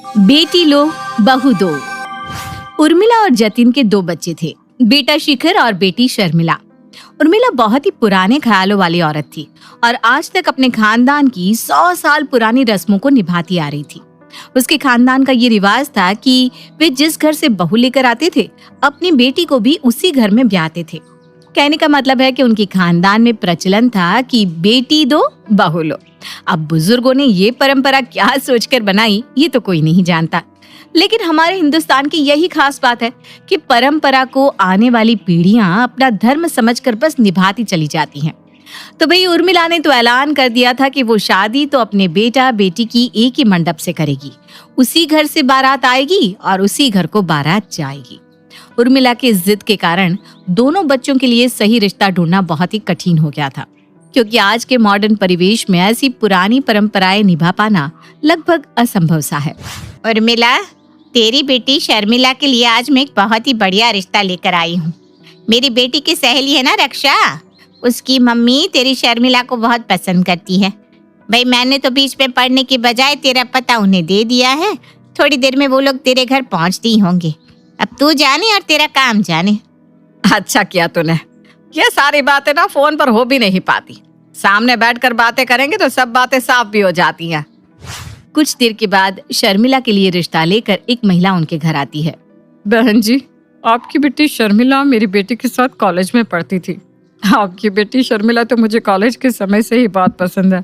बेटी लो बहू दो। उर्मिला और जतिन के 2 बच्चे थे, बेटा शिखर और बेटी शर्मिला। उर्मिला बहुत ही पुराने ख्यालों वाली औरत थी और आज तक अपने खानदान की 100 साल पुरानी रस्मों को निभाती आ रही थी। उसके खानदान का ये रिवाज था कि वे जिस घर से बहू लेकर आते थे, अपनी बेटी को भी उसी घर में ब्याहते थे। कहने का मतलब है कि उनके खानदान में प्रचलन था कि बेटी दो बहू लो। अब बुजुर्गों ने ये परंपरा क्या सोचकर बनाई, ये तो कोई नहीं जानता। लेकिन हमारे हिंदुस्तान की यही खास बात है कि परंपरा को आने वाली पीढ़ियां अपना धर्म समझकर बस निभाती चली जाती हैं। तो भाई उर्मिला ने तो ऐलान कर दिया था कि वो शादी तो अपने बेटा बेटी की एक ही मंडप से करेगी। उसी घर से बारात आएगी और उसी घर को बारात जाएगी। उर्मिला की जिद के कारण दोनों बच्चों के लिए सही रिश्ता ढूंढना बहुत ही कठिन हो गया था, क्योंकि आज के मॉडर्न परिवेश में ऐसी पुरानी परंपराएं निभा पाना लगभग असंभव सा है। उर्मिला, तेरी बेटी शर्मिला के लिए आज मैं एक बहुत ही बढ़िया रिश्ता लेकर आई हूँ। मेरी बेटी की सहेली है ना रक्षा, उसकी मम्मी तेरी शर्मिला को बहुत पसंद करती है। भाई मैंने तो बीच में पढ़ने की बजाय तेरा पता उन्हें दे दिया है। थोड़ी देर में वो लोग तेरे घर पहुँचते ही होंगे। अब तू जाने और तेरा काम जाने। अच्छा किया तूने। ये सारी बातें ना फोन पर हो भी नहीं पाती, सामने बैठकर बातें करेंगे तो सब बातें साफ भी हो जाती हैं। कुछ देर के बाद शर्मिला के लिए रिश्ता लेकर एक महिला उनके घर आती है। बहन जी, आपकी बेटी शर्मिला मेरी बेटी के साथ कॉलेज में पढ़ती थी। आपकी बेटी शर्मिला तो मुझे कॉलेज के समय से ही बहुत पसंद है।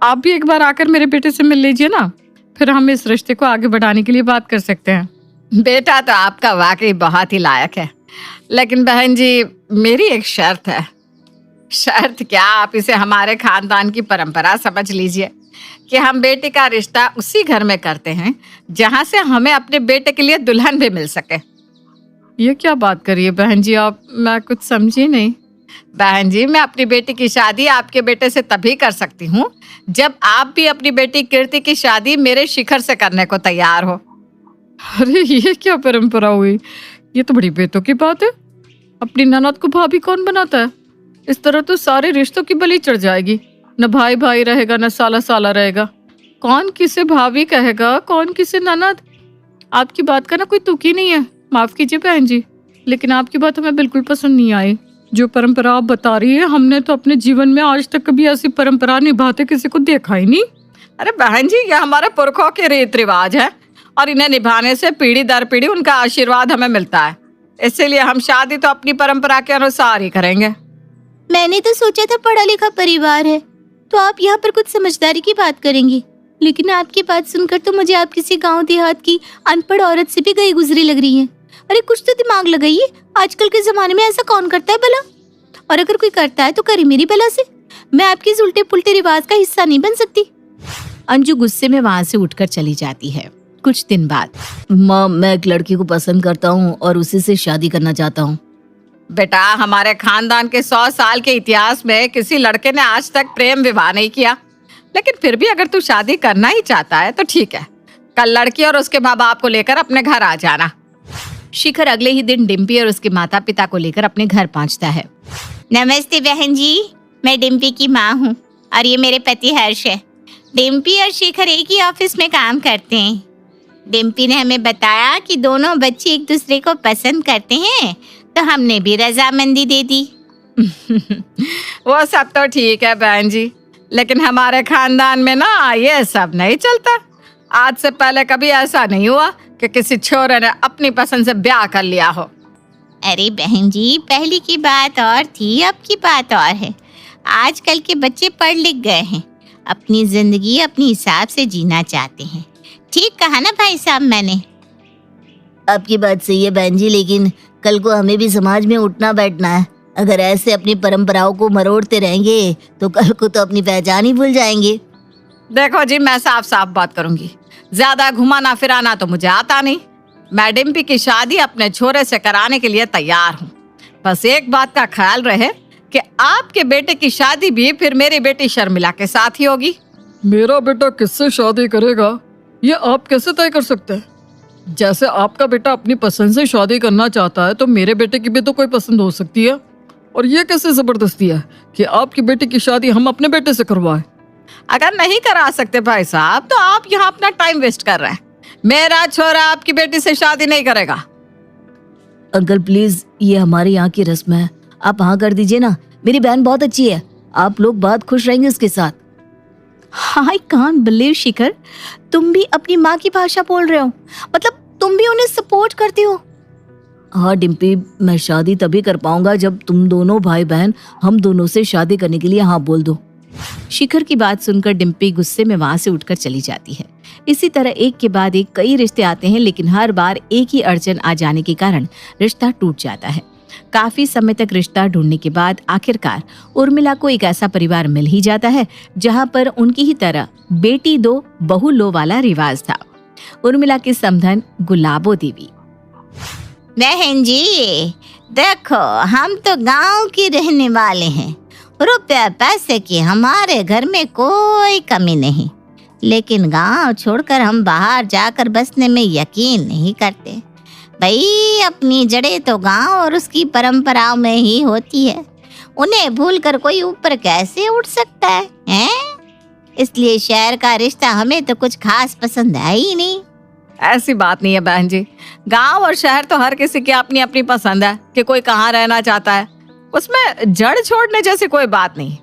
आप भी एक बार आकर मेरे बेटे से मिल लीजिए ना, फिर हम इस रिश्ते को आगे बढ़ाने के लिए बात कर सकते हैं। बेटा तो आपका वाकई बहुत ही लायक है, लेकिन बहन जी मेरी एक शर्त है। शर्त क्या? आप इसे हमारे खानदान की परंपरा समझ लीजिए कि हम बेटे का रिश्ता उसी घर में करते हैं जहां से हमें अपने बेटे के लिए दुल्हन भी मिल सके। ये क्या बात करिए बहन जी आप? मैं कुछ समझी नहीं। बहन जी, मैं अपनी बेटी की शादी आपके बेटे से तभी कर सकती हूँ जब आप भी अपनी बेटी कीर्ति की शादी मेरे शिखर से करने को तैयार हो। अरे ये क्या परंपरा हुई? ये तो बड़ी बेतुकी बात है। अपनी ननद को भाभी कौन बनाता है? इस तरह तो सारे रिश्तों की बलि चढ़ जाएगी। न भाई भाई रहेगा, न साला साला रहेगा। कौन किसे भाभी कहेगा, कौन किसे ननद? आपकी बात का ना कोई तुक ही नहीं है। माफ कीजिए बहन जी, लेकिन आपकी बात हमें बिल्कुल पसंद नहीं आई। जो परंपरा आप बता रही है, हमने तो अपने जीवन में आज तक कभी ऐसी परंपरा निभाते किसी को देखा ही नहीं। अरे बहन जी, ये हमारे पुरखों के रीत रिवाज है और इन्हें निभाने से पीढ़ी दर पीढ़ी उनका आशीर्वाद हमें मिलता है। इसीलिए हम शादी तो अपनी परंपरा के अनुसार ही करेंगे। मैंने तो सोचा था पढ़ा लिखा परिवार है तो आप यहाँ पर कुछ समझदारी की बात करेंगे, लेकिन आपकी बात सुनकर तो मुझे आप किसी गांव देहात की अनपढ़ औरत से भी गई गुजरी लग रही है। अरे कुछ तो दिमाग लगाइए, आजकल के जमाने में ऐसा कौन करता है भला? और अगर कोई करता है तो करे मेरी भला से। मैं आपके इस उल्टे पुल्टे रिवाज का हिस्सा नहीं बन सकती। अंजू गुस्से में वहां से उठकर चली जाती है। कुछ दिन बाद, माँ, मैं एक लड़की को पसंद करता हूँ और उसी से शादी करना चाहता हूँ। बेटा, हमारे खानदान के 100 साल के इतिहास में किसी लड़के ने आज तक प्रेम विवाह नहीं किया, लेकिन फिर भी अगर तू शादी करना ही चाहता है तो ठीक है, कल लड़की और उसके माँ बाप को लेकर अपने घर आ जाना। शिखर अगले ही दिन डिम्पी और उसके माता पिता को लेकर अपने घर पहुंचता है। नमस्ते बहन जी, मैं डिम्पी की माँ हूँ और ये मेरे पति हर्ष है। डिम्पी और शिखर एक ही ऑफिस में काम करते हैं। डिम्पी ने हमें बताया कि दोनों बच्चे एक दूसरे को पसंद करते हैं, तो हमने भी रजामंदी दे दी। वो सब तो ठीक है बहन जी, लेकिन हमारे खानदान में ना ये सब नहीं चलता। आज से पहले कभी ऐसा नहीं हुआ कि किसी छोरे ने अपनी पसंद से ब्याह कर लिया हो। अरे बहन जी, पहले की बात और थी, अब की बात और है। आजकल के बच्चे पढ़ लिख गए हैं, अपनी जिंदगी अपने हिसाब से जीना चाहते हैं। ठीक कहा ना भाई साहब मैंने? आपकी बात सही है बहन जी, लेकिन कल को हमें भी समाज में उठना बैठना है। अगर ऐसे अपनी परंपराओं को मरोड़ते रहेंगे तो कल को तो अपनी पहचान ही भूल जाएंगे। देखो जी, मैं साफ साफ बात करूंगी, ज्यादा घुमाना फिराना तो मुझे आता नहीं। मैं डिम्पी की शादी अपने छोरे से कराने के लिए तैयार हूँ। बस एक बात का ख्याल रहे कि आपके बेटे की शादी भी फिर मेरी बेटी शर्मिला के साथ ही होगी। मेरा बेटा किससे शादी करेगा ये आप कैसे तय कर सकते हैं? जैसे आपका बेटा अपनी पसंद से शादी करना चाहता है तो मेरे बेटे की भी तो कोई पसंद हो सकती है। और ये कैसे जबरदस्ती है कि आपकी बेटी की शादी हम अपने बेटे से करवाएं? अगर नहीं करा सकते भाई साहब तो आप यहाँ अपना टाइम वेस्ट कर रहे हैं। मेरा छोरा आपकी बेटी से शादी नहीं करेगा। अंकल प्लीज, ये हमारे यहाँ की रस्म है, आप हाँ कर दीजिए ना। मेरी बहन बहुत अच्छी है, आप लोग बहुत खुश रहेंगे उसके साथ। आई कांट बिलीव शिखर, तुम भी अपनी माँ की भाषा बोल रहे हो, मतलब तुम भी उन्हें सपोर्ट करती हो। हाँ डिम्पी, मैं शादी तभी कर पाऊंगा जब तुम दोनों भाई बहन हम दोनों से शादी करने के लिए हाँ बोल दो। शिखर की बात सुनकर डिम्पी गुस्से में वहां से उठकर चली जाती है। इसी तरह एक के बाद एक कई रिश्ते आते हैं, लेकिन हर बार एक ही अड़चन आ जाने के कारण रिश्ता टूट जाता है। काफी समय तक रिश्ता ढूंढने के बाद आखिरकार उर्मिला को एक ऐसा परिवार मिल ही जाता है जहां पर उनकी ही तरह बेटी दो बहू लो वाला रिवाज था। उर्मिला की समधन गुलाबो देवी। बहन जी देखो, हम तो गांव के रहने वाले हैं, रुपया पैसे की हमारे घर में कोई कमी नहीं, लेकिन गांव छोड़कर हम बाहर जाकर बसने में यकीन नहीं करते। भाई अपनी जड़ें तो गांव और उसकी परंपराओं में ही होती है, उन्हें भूलकर कोई ऊपर कैसे उठ सकता है, हैं? इसलिए शहर का रिश्ता हमें तो कुछ खास पसंद है ही नहीं। ऐसी बात नहीं है बहन जी, गांव और शहर तो हर किसी की अपनी अपनी पसंद है कि कोई कहाँ रहना चाहता है, उसमें जड़ छोड़ने जैसी कोई बात नहीं।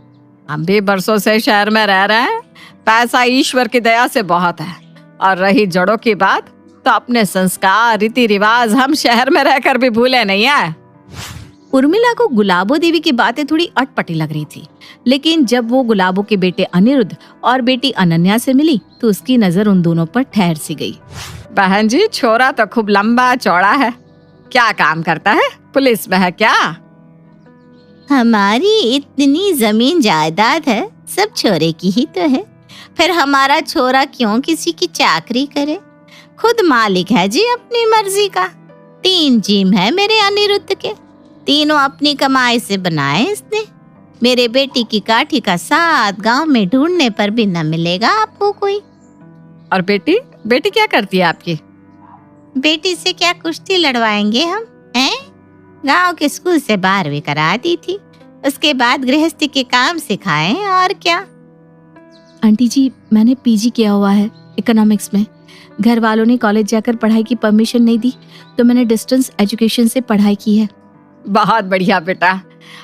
हम भी बरसों से शहर में रह रहे हैं, पैसा ईश्वर की दया से बहुत है, और रही जड़ों की बात तो अपने संस्कार रीति रिवाज हम शहर में रहकर भी भूले नहीं है। उर्मिला को गुलाबो देवी की बातें थोड़ी अटपटी लग रही थी, लेकिन जब वो गुलाबो के बेटे अनिरुद्ध और बेटी अनन्या से मिली तो उसकी नजर उन दोनों पर ठहर सी गई। बहन जी छोरा तो खूब लंबा चौड़ा है, क्या काम करता है, पुलिस में है क्या? हमारी इतनी जमीन जायदाद है, सब छोरे की ही तो है, फिर हमारा छोरा क्यों किसी की चाकरी करे? खुद मालिक है जी अपनी मर्जी का। 3 जिम है मेरे अनिरुद्ध के, तीनों अपनी कमाई से बनाए इसने। मेरे बेटी की काठी का साथ गांव में ढूंढने पर भी न मिलेगा आपको कोई। और बेटी बेटी क्या करती है आपकी? बेटी से क्या कुश्ती लड़वाएंगे हम, हैं? गांव के स्कूल से 12वीं करा दी थी, उसके बाद गृहस्थी के काम सिखाए और क्या। आंटी जी, मैंने पीजी किया हुआ है इकोनॉमिक्स में। घर वालों ने कॉलेज जाकर पढ़ाई की परमिशन नहीं दी तो मैंने डिस्टेंस एजुकेशन से पढ़ाई की है। बहुत बढ़िया बेटा।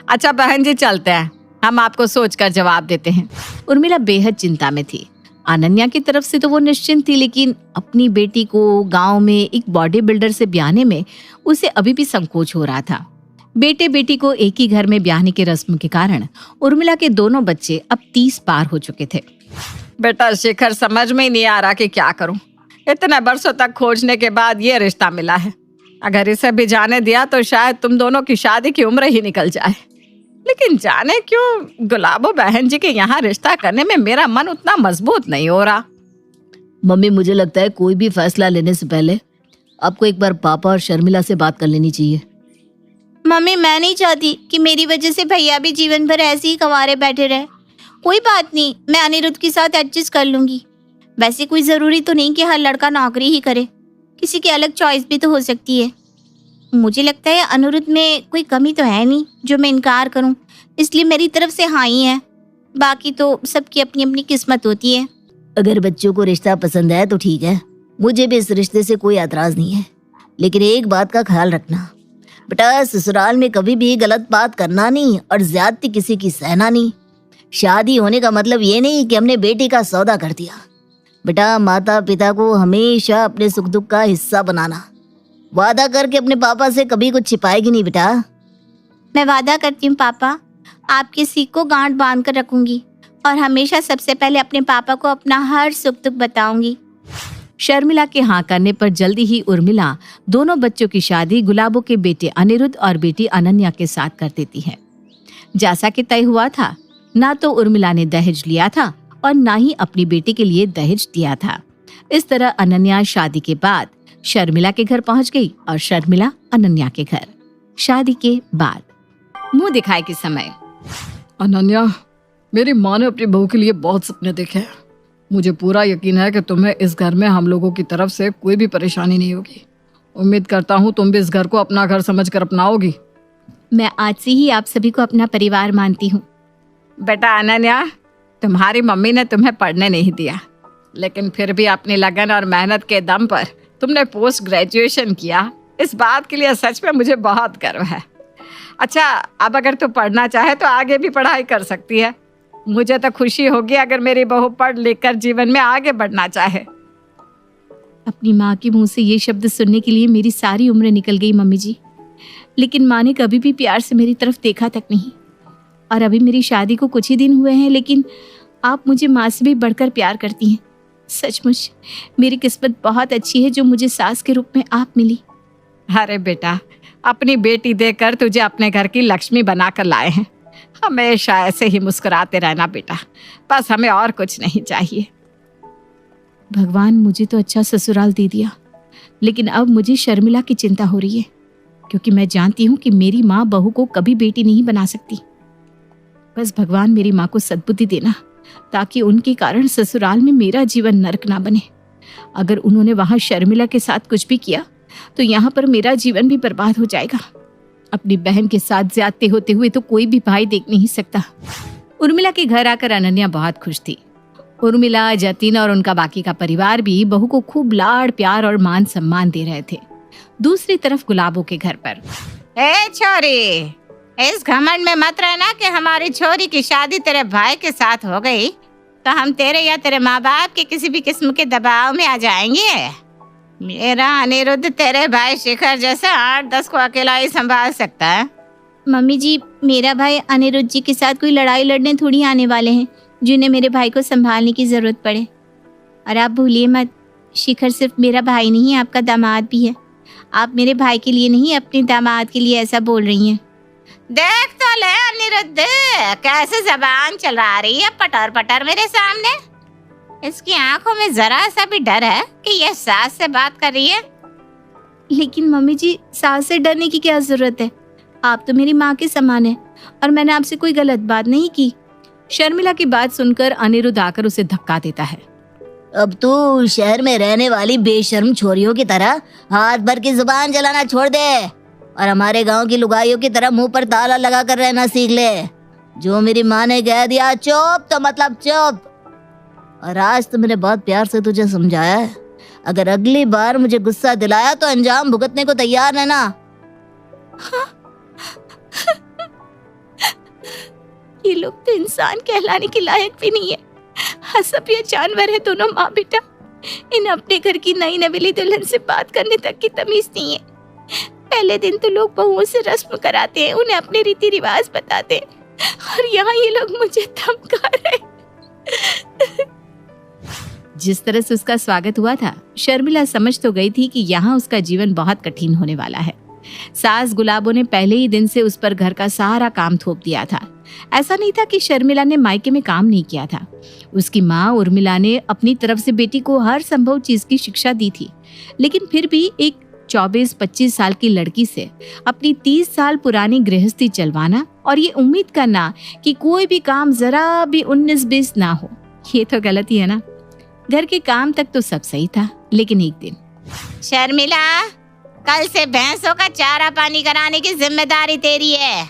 अच्छा बहन जी चलते हैं, हम आपको सोचकर जवाब देते हैं। उर्मिला बेहद चिंता में थी। अनन्या की तरफ से तो वो निश्चिंत थी, लेकिन अपनी बेटी को गांव में एक बॉडी बिल्डर से ब्याहने में उसे अभी भी संकोच हो रहा था। बेटे बेटी को एक ही घर में ब्याहने के रस्म के कारण उर्मिला के दोनों बच्चे अब 30 पार हो चुके थे। बेटा शिखर, समझ में ही नहीं आ रहा कि क्या करूं। इतने बरसों तक खोजने के बाद ये रिश्ता मिला है, अगर इसे भी जाने दिया तो शायद तुम दोनों की शादी की उम्र ही निकल जाए। लेकिन जाने क्यों गुलाबो बहन जी के यहाँ रिश्ता करने में मेरा मन उतना मजबूत नहीं हो रहा। मम्मी, मुझे लगता है कोई भी फैसला लेने से पहले आपको एक बार पापा और शर्मिला से बात कर लेनी चाहिए। मम्मी, मैं नहीं चाहती कि मेरी वजह से भैया भी जीवन भर ऐसे ही कंवारे बैठे रहे। कोई बात नहीं, मैं अनिरुद्ध के साथ एडजस्ट कर लूंगी। वैसे कोई जरूरी तो नहीं कि हर लड़का नौकरी ही करे, किसी की अलग चॉइस भी तो हो सकती है। मुझे लगता है अनिरुद्ध में कोई कमी तो है नहीं जो मैं इनकार करूं, इसलिए मेरी तरफ से हाँ ही है। बाकी तो सबकी अपनी अपनी किस्मत होती है। अगर बच्चों को रिश्ता पसंद है तो ठीक है, मुझे भी इस रिश्ते से कोई एतराज नहीं है, लेकिन एक बात का ख्याल रखना बेटा, ससुराल में कभी भी गलत बात करना नहीं और ज्यादती किसी की सहना नहीं। शादी होने का मतलब ये नहीं कि हमने बेटी का सौदा कर दिया। बेटा, माता पिता को हमेशा अपने सुख दुख का हिस्सा बनाना। वादा करके अपने पापा से कभी कुछ छिपाएगी नहीं बेटा। मैं वादा करती हूँ पापा, आपके सीख को गांठ बांध कर रखूंगी और हमेशा सबसे पहले अपने पापा को अपना हर सुख दुख बताऊंगी। शर्मिला के हाँ करने पर जल्दी ही उर्मिला दोनों बच्चों की शादी गुलाबो के बेटे अनिरुद्ध और बेटी अनन्या के साथ कर देती है। जैसा कि तय हुआ था, ना तो उर्मिला ने दहेज लिया था और ना ही अपनी बेटी के लिए दहेज दिया था। इस तरह अनन्या शादी के बाद शर्मिला के घर पहुंच गई और शर्मिला अनन्या के घर। शादी के बाद मुंह दिखाए के समय, अनन्या, मेरी माँ ने अपनी बहू के लिए बहुत सपने देखे हैं। मुझे पूरा यकीन है कि तुम्हें इस घर में हम लोगों की तरफ से कोई भी परेशानी नहीं होगी। उम्मीद करता हूँ तुम भी इस घर को अपना घर समझकर अपनाओगी। मैं आज से ही आप सभी को अपना परिवार मानती हूँ। बेटा अनन्या, तुम्हारी मम्मी ने तुम्हें पढ़ने नहीं दिया, लेकिन फिर भी अपनी लगन और मेहनत के दम पर तुमने पोस्ट ग्रेजुएशन किया, इस बात के लिए सच में मुझे बहुत गर्व है। अच्छा, अब अगर तू पढ़ना चाहे तो आगे भी पढ़ाई कर सकती है। मुझे तो खुशी होगी अगर मेरी बहू पढ़ लिख कर जीवन में आगे बढ़ना चाहे। अपनी माँ के मुंह से ये शब्द सुनने के लिए मेरी सारी उम्र निकल गई मम्मी जी, लेकिन माँ ने कभी भी प्यार से मेरी तरफ देखा तक नहीं। और अभी मेरी शादी को कुछ ही दिन हुए हैं, लेकिन आप मुझे माँ से भी बढ़कर प्यार करती हैं। सचमुच मेरी किस्मत बहुत अच्छी है जो मुझे सास के रूप में आप मिली। अरे बेटा, अपनी बेटी देकर तुझे अपने घर की लक्ष्मी बनाकर लाए हैं। हमेशा ऐसे ही मुस्कुराते रहना बेटा, बस हमें और कुछ नहीं चाहिए। भगवान मुझे तो अच्छा ससुराल दे दिया, लेकिन अब मुझे शर्मिला की चिंता हो रही है, क्योंकि मैं जानती हूँ कि मेरी माँ बहू को कभी बेटी नहीं बना सकती। बस भगवान मेरी माँ को सद्बुद्धि देना, ताकि उनके कारण ससुराल में मेरा जीवन नरक ना बने। अगर उन्होंने वहां शर्मिला के साथ कुछ भी किया तो यहाँ पर मेरा जीवन भी बर्बाद हो जाएगा। अपनी बहन के साथ ज्यादती होते हुए तो कोई भी भाई देख नहीं सकता। उर्मिला के घर आकर अनन्या बहुत खुश थी। उर्मिला, जतिन और उनका बाकी का परिवार भी बहू को खूब लाड़ प्यार और मान सम्मान दे रहे थे। दूसरी तरफ गुलाबों के घर पर, ए छोरी, इस घमंड में मत रहना कि हमारी छोरी की शादी तेरे भाई के साथ हो गई तो हम तेरे या तेरे माँ बाप के किसी भी किस्म के दबाव में आ जाएंगे। मेरा अनिरुद्ध तेरे भाई शिखर जैसे 8-10 को अकेला ही संभाल सकता है। मम्मी जी, मेरा भाई अनिरुद्ध जी के साथ कोई लड़ाई लड़ने थोड़ी आने वाले हैं जिन्हें मेरे भाई को संभालने की जरूरत पड़े। और आप भूलिए मत, शिखर सिर्फ मेरा भाई नहीं, आपका दामाद भी है। आप मेरे भाई के लिए नहीं, अपने दामाद के लिए ऐसा बोल रही हैं। देख तो ले अनिरुद्ध, कैसे जबान चला रही है पटर पटर मेरे सामने। इसकी आंखों में जरा सा भी डर है कि यह सास से बात कर रही है। लेकिन मम्मी जी, सास से डरने की क्या जरूरत है? आप तो मेरी माँ के समान है और मैंने आपसे कोई गलत बात नहीं की। शर्मिला की बात सुनकर अनिरुद्ध आकर उसे धक्का देता है। अब तू शहर में रहने वाली बेशर्म छोरियों की तरह हाथ भर की जुबान चलाना छोड़ दे और हमारे गांव की लुगाइयों की तरह मुंह पर ताला लगा कर रहना सीख ले। जो मेरी माँ ने कह दिया चुप तो मतलब चुप। और आज तो मैंने बहुत प्यार से तुझे समझाया है, अगर अगली बार मुझे गुस्सा दिलाया तो अंजाम भुगतने को तैयार रहना। ये लोग तो इंसान कहलाने के लायक भी नहीं है। हसब या जानवर है दोनों माँ बेटा। इन्हें अपने घर की नई नवेली दुल्हन से बात करने तक की तमीज नहीं है। पहले दिन तो लोग बहुओं से रस्म कराते हैं, उन्हें अपने रीति रिवाज बताते हैं, और यहाँ ये लोग मुझे धमका रहे। जिस तरह से उसका स्वागत हुआ था, शर्मिला समझ तो गई थी कि यहाँ उसका जीवन बहुत कठिन होने वाला है। सास गुलाबों ने पहले ही दिन से उस पर घर का सारा काम थोप दिया था। ऐसा नहीं था कि शर्मिला ने मायके में काम नहीं किया था। उसकी माँ उर्मिला ने अपनी तरफ से बेटी को हर संभव चीज की शिक्षा दी थी, लेकिन फिर भी एक 24-25 साल की लड़की से अपनी 30 साल पुरानी गृहस्थी चलवाना और ये उम्मीद करना कि कोई भी काम जरा भी 19-20 ना हो, ये तो गलत ही है ना। घर के काम तक तो सब सही था, लेकिन एक दिन, शर्मिला, कल से भैंसों का चारा पानी कराने की जिम्मेदारी तेरी है।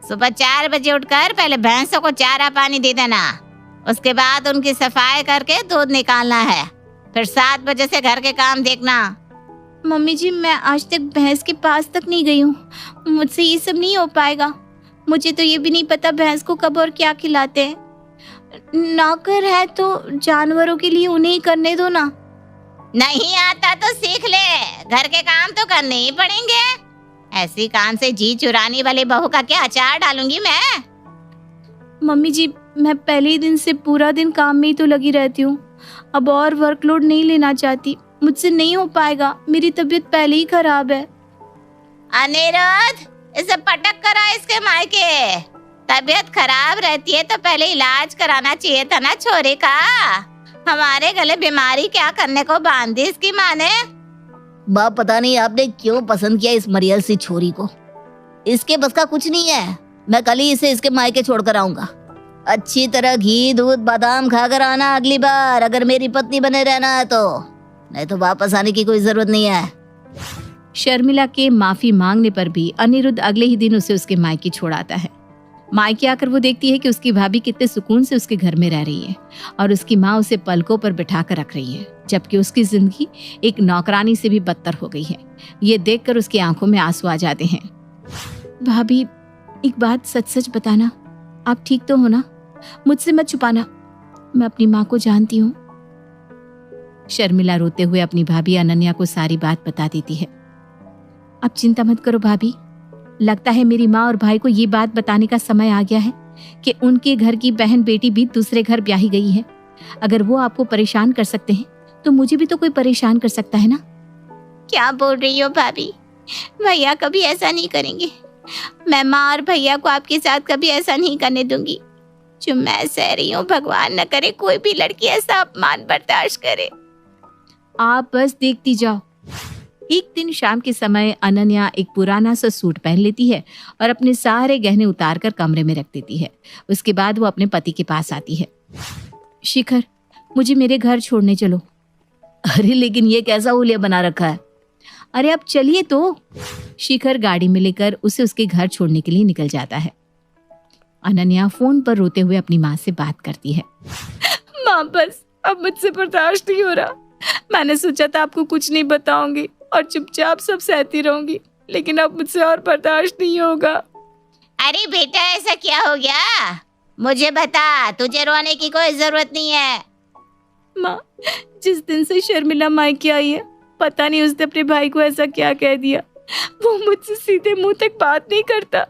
सुबह 4 बजे उठकर पहले भैंसों को चारा पानी दे देना, उसके बाद उनकी सफाई करके दूध निकालना है, फिर 7 बजे से घर के काम देखना। मम्मी जी, मैं आज तक भैंस के पास तक नहीं गई हूँ, मुझसे ये सब नहीं हो पाएगा। मुझे तो ये भी नहीं पता भैंस को कब और क्या खिलाते हैं। नौकर है तो जानवरों के लिए उन्हें ही करने दो ना। नहीं आता तो सीख ले, घर के काम तो करने ही पड़ेंगे। ऐसी कान से जी चुराने वाले बहू का क्या अचार डालूंगी मैं। मम्मी जी, मैं पहले ही दिन से पूरा दिन काम में ही तो लगी रहती हूँ, अब और वर्कलोड नहीं लेना चाहती। मुझसे नहीं हो पाएगा, मेरी तबीयत पहले ही खराब है। अनिरुद्ध, इसे पटक करा इसके मायके। तबीयत खराब रहती है तो पहले इलाज कराना चाहिए था ना छोरे का। हमारे गले बीमारी क्या करने को बांध दी इसकी माँ ने। बाप, पता नहीं आपने क्यों पसंद किया इस मरियल सी छोरी को। इसके बस का कुछ नहीं है। मैं कल ही इसे इसके मायके छोड़कर आऊंगा। अच्छी तरह घी दूध बादाम खाकर आना अगली बार, अगर मेरी पत्नी बने रहना है तो। नहीं तो वापस आने की कोई जरूरत नहीं है। शर्मिला के माफी मांगने पर भी अनिरुद्ध अगले ही दिन उसे उसके मायके छोड़ाता है। मायके आकर वो देखती है कि उसकी भाभी कितने सुकून से उसके घर में रह रही है और उसकी माँ उसे पलकों पर बिठा कर रख रही है, जबकि उसकी जिंदगी एक नौकरानी से भी बदतर हो गई है। ये देखकर उसकी आंखों में आंसू आ जाते हैं। भाभी, एक बात सच सच बताना, आप ठीक तो हो ना? मुझसे मत छुपाना, मैं अपनी माँ को जानती हूँ। शर्मिला रोते हुए अपनी भाभी अनन्या को सारी बात बता देती है। आप चिंता मत करो भाभी, लगता है मेरी माँ और भाई को ये बात बताने का समय आ गया है कि उनके घर की बहन बेटी भी दूसरे घर ब्याही गई है। अगर वो आपको परेशान कर सकते हैं तो मुझे भी तो कोई परेशान कर सकता है ना। क्या बोल रही हो भाभी? भैया कभी ऐसा नहीं करेंगे। मैं माँ और भैया को आपके साथ कभी ऐसा नहीं करने दूंगी। जो मैं सह रही हूँ, भगवान न करे कोई भी लड़की ऐसा अपमान बर्दाश्त करे। आप बस देखती जाओ। एक दिन शाम के समय अनन्या एक पुराना सा सूट पहन लेती है और अपने सारे गहने उतारकर कमरे में रख देती है। उसके बाद वो अपने पति के पास आती है। शिखर, मुझे मेरे घर छोड़ने चलो। अरे लेकिन ये कैसा हुलिया बना रखा है? अरे अब चलिए तो। शिखर गाड़ी में लेकर उसे उसके घर छोड़ने के लिए निकल जाता है। अनन्या फोन पर रोते हुए अपनी माँ से बात करती है। माँ, बस अब मुझसे बर्दाश्त नहीं हो रहा। मैंने सोचा था आपको कुछ नहीं बताऊंगी और चुपचाप सब सहती रहूंगी, लेकिन अब मुझसे और बर्दाश्त नहीं होगा। अरे बेटा, ऐसा क्या हो गया? मुझे बता, तुझे रोने की कोई जरूरत नहीं है। माँ, जिस दिन से शर्मिला मायके आई है, पता नहीं उसने अपने भाई को ऐसा क्या कह दिया। वो मुझसे सीधे मुंह तक बात नहीं करता।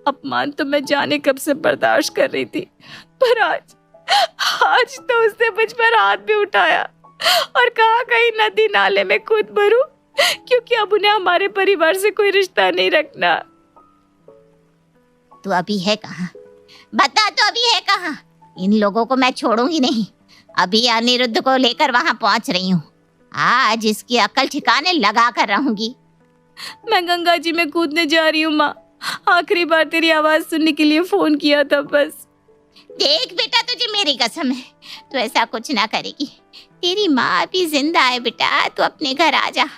अपमान तो मैं जाने कब से बर्दाश्त कर रही थी, पर आज तो उसने मुझ पर हाथ भी उठाया और कहा कहीं नदी नाले में खुद मरूं, क्योंकि अब उन्हें हमारे परिवार से कोई रिश्ता नहीं रखना। तू अभी है कहाँ? बता, तो अभी है कहाँ? इन लोगों को मैं छोड़ूंगी नहीं। अभी अनिरुद्ध को लेकर वहां पहुंच रही हूँ। आज इसकी अकल ठिकाने लगा कर रहूंगी। मैं गंगा जी में कूदने जा रही हूँ माँ। आखिरी बार तेरी आवाज सुनने के लिए फोन किया था बस। देख बेटा, तुझे मेरी कसम है, तू ऐसा कुछ ना करेगी। तेरी माँ अभी जिंदा है बेटा, तू अपने घर आ जा।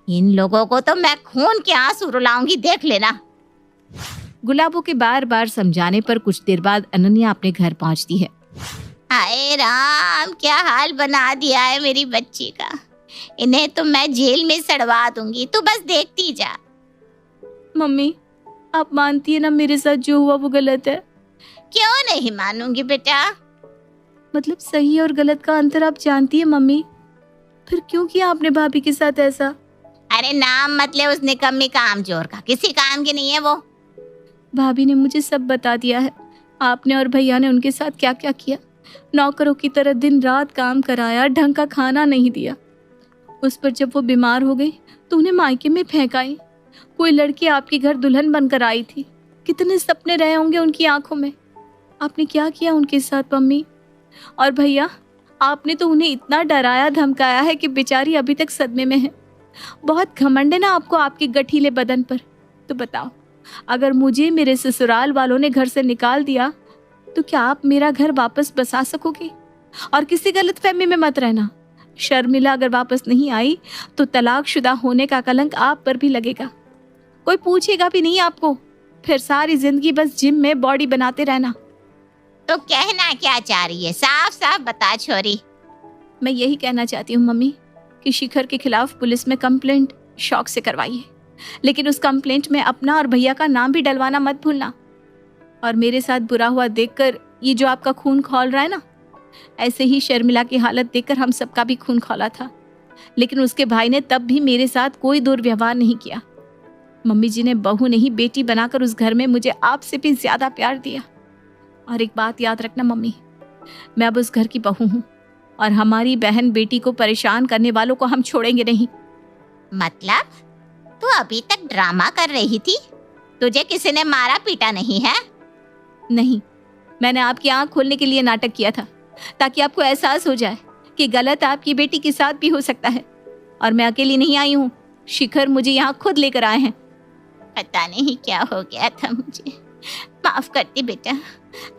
इन लोगों को तो मैं खून के आंसू रुलाऊंगी, देख लेना। गुलाबों के बार बार समझाने पर कुछ देर बाद अनन्या अपने घर पहुंचती है। हाय राम, क्या हाल बना दिया है मेरी बच्ची का। इन्हें तो मैं जेल में सड़वा दूंगी, तू बस देखती जा। मम्मी, आप मानती है ना मेरे साथ जो हुआ वो गलत है? क्यों नहीं मानूंगी बेटा? मतलब सही और गलत का अंतर आप जानती है मम्मी, फिर क्यों किया आपने भाभी के साथ ऐसा? अरे नाम मत ले उस निकम्मी काम चोर का, किसी काम की नहीं है वो। भाभी ने मुझे सब बता दिया है। आपने और भैया ने उनके साथ क्या क्या किया। नौकरों की तरह दिन रात काम कराया, ढंग का खाना नहीं दिया। उस पर जब वो बीमार हो गई तो उन्हें मायके में फेंक आई। कोई लड़की आपके घर दुल्हन बनकर आई थी, कितने सपने रहे होंगे उनकी आंखों में। आपने क्या किया उनके साथ मम्मी? और भैया, आपने तो उन्हें इतना डराया धमकाया है कि बेचारी अभी तक सदमे में है। बहुत घमंड है ना आपको आपके गठीले बदन पर। तो बताओ, अगर मुझे मेरे ससुराल वालों ने घर से निकाल दिया तो क्या आप मेरा घर वापस बसा सकोगे? और किसी गलतफहमी में मत रहना, शर्मिला अगर वापस नहीं आई तो तलाकशुदा होने का कलंक आप पर भी लगेगा। कोई पूछेगा भी नहीं आपको, फिर सारी जिंदगी बस जिम में बॉडी बनाते रहना। तो कहना क्या चाह रही है? साफ साफ बता छोरी। मैं यही कहना चाहती हूँ मम्मी कि शिखर के खिलाफ पुलिस में कंप्लेंट शौक से करवाइए, लेकिन उस कंप्लेंट में अपना और भैया का नाम भी डलवाना मत भूलना। और मेरे साथ बुरा हुआ देखकर ये जो आपका खून खौल रहा है ना, ऐसे ही शर्मिला की हालत देखकर हम सबका भी खून खौला था, लेकिन उसके भाई ने तब भी मेरे साथ कोई दुर्व्यवहार नहीं किया। मम्मी जी ने बहू नहीं बेटी बनाकर उस घर में मुझे आपसे भी ज्यादा प्यार दिया। और एक बात याद रखना मम्मी, मैं अब उस घर की बहू हूँ और हमारी बहन बेटी को परेशान करने वालों को हम छोड़ेंगे नहीं। मतलब तू अभी तक ड्रामा कर रही थी? तुझे किसी ने मारा पीटा नहीं है? नहीं, मैंने आपकी आंख खोलने के लिए नाटक किया था, ताकि आपको एहसास हो जाए कि गलत आपकी बेटी के साथ भी हो सकता है। और मैं अकेली नहीं आई हूँ, शिखर मुझे यहाँ खुद लेकर आए हैं। पता नहीं क्या हो गया था मुझे, माफ करती बेटा,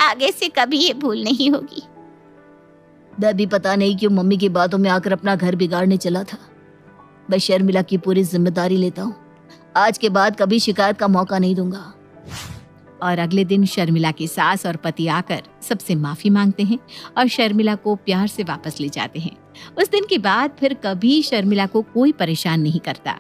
आगे से कभी ये भूल नहीं होगी। मैं भी पता नहीं क्यों मम्मी की बातों में आकर अपना घर बिगाड़ने चला था। मैं शर्मिला की पूरी जिम्मेदारी लेता हूँ। आज के बाद कभी शिकायत का मौका नहीं दूंगा। और अगले दिन शर्मिला की सास और पति आकर सबसे माफी मांगते हैं और शर्मिला को प्यार से वापस ले जाते हैं। उस दिन के बाद फिर कभी शर्मिला को कोई परेशान नहीं करता।